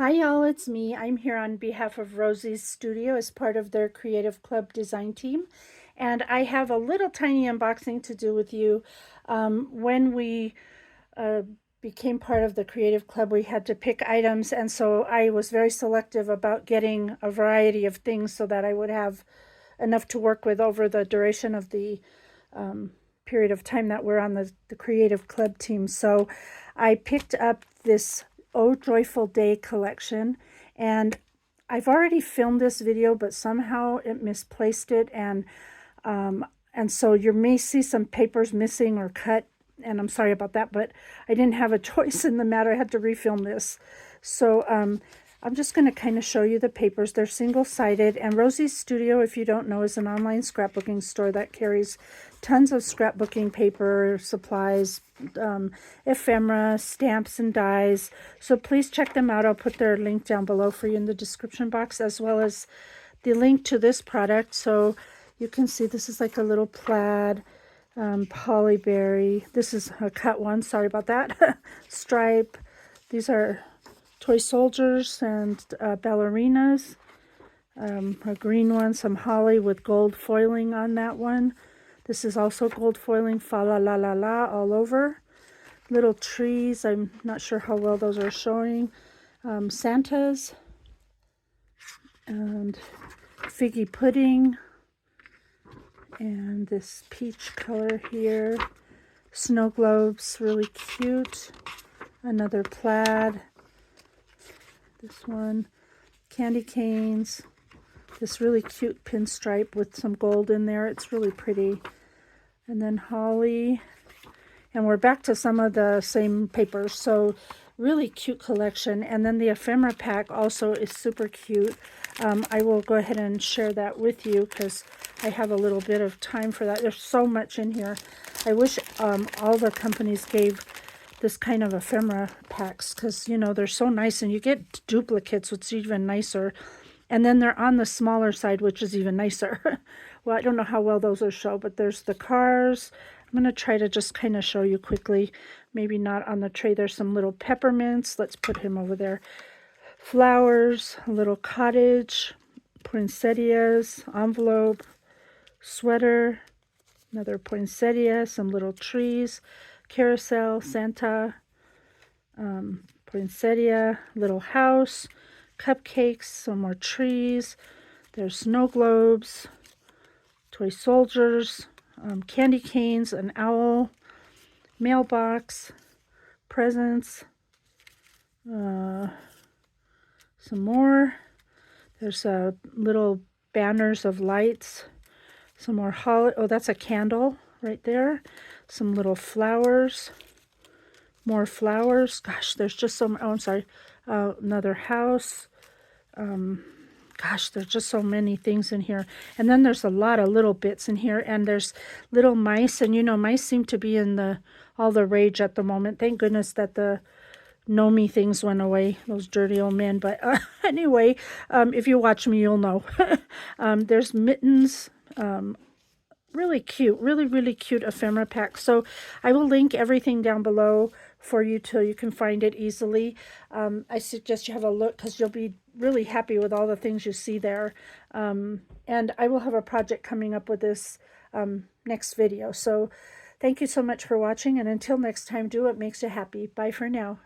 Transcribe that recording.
Hi y'all, it's me. I'm here on behalf of Rosie's Studio as part of their Creative Club design team. And I have a little tiny unboxing to do with you. When we became part of the Creative Club, we had to pick items. And so I was very selective about getting a variety of things so that I would have enough to work with over the duration of the period of time that we're on the Creative Club team. So I picked up this Oh Joyful Day collection, and I've already filmed this video, but somehow it misplaced it, and so you may see some papers missing or cut, and I'm sorry about that, but I didn't have a choice in the matter. I had to refilm this. So I'm just going to kind of show you the papers. They're single-sided, and Rosie's Studio, if you don't know, is an online scrapbooking store that carries tons of scrapbooking paper, supplies, ephemera, stamps, and dies. So please check them out. I'll put their link down below for you in the description box, as well as the link to this product. So you can see this is like a little plaid, polyberry. This is a cut one. Sorry about that. Stripe. These are toy soldiers and ballerinas. A green one, some holly with gold foiling on that one. This is also gold foiling, fa la la la la all over. Little trees, I'm not sure how well those are showing. Santas and figgy pudding, and this peach color here. Snow globes, really cute. Another plaid. This one, candy canes, this really cute pinstripe with some gold in there. It's really pretty. And then holly. And we're back to some of the same papers. So really cute collection. And then the ephemera pack also is super cute. I will go ahead and share that with you because I have a little bit of time for that. There's so much in here. I wish all the companies gave this kind of ephemera packs, because you know they're so nice, and you get duplicates, which is even nicer, and then they're on the smaller side, which is even nicer. Well, I don't know how well those will show, but there's the cars. I'm going to try to just kind of show you quickly, maybe not on the tray. There's some little peppermints. Let's put him over there. Flowers, a little cottage, poinsettias, envelope, sweater, another poinsettia, some little trees, carousel, Santa, poinsettia, little house, cupcakes, some more trees. There's snow globes, toy soldiers, candy canes, an owl, mailbox, presents, some more. There's little banners of lights, some more holly. Oh, that's a candle right there. Some little flowers, more flowers. Gosh, there's just so many. Oh, I'm sorry. Another house. Gosh, there's just so many things in here. And then there's a lot of little bits in here, and there's little mice, and you know, mice seem to be in all the rage at the moment. Thank goodness that the Know-me things went away, those dirty old men. But anyway, if you watch me, you'll know. There's mittens. Really cute, really cute ephemera pack. So I will link everything down below for you till you can find it easily. I suggest you have a look because you'll be really happy with all the things you see there. And I will have a project coming up with this next video. So thank you so much for watching, and until next time, do what makes you happy. Bye for now.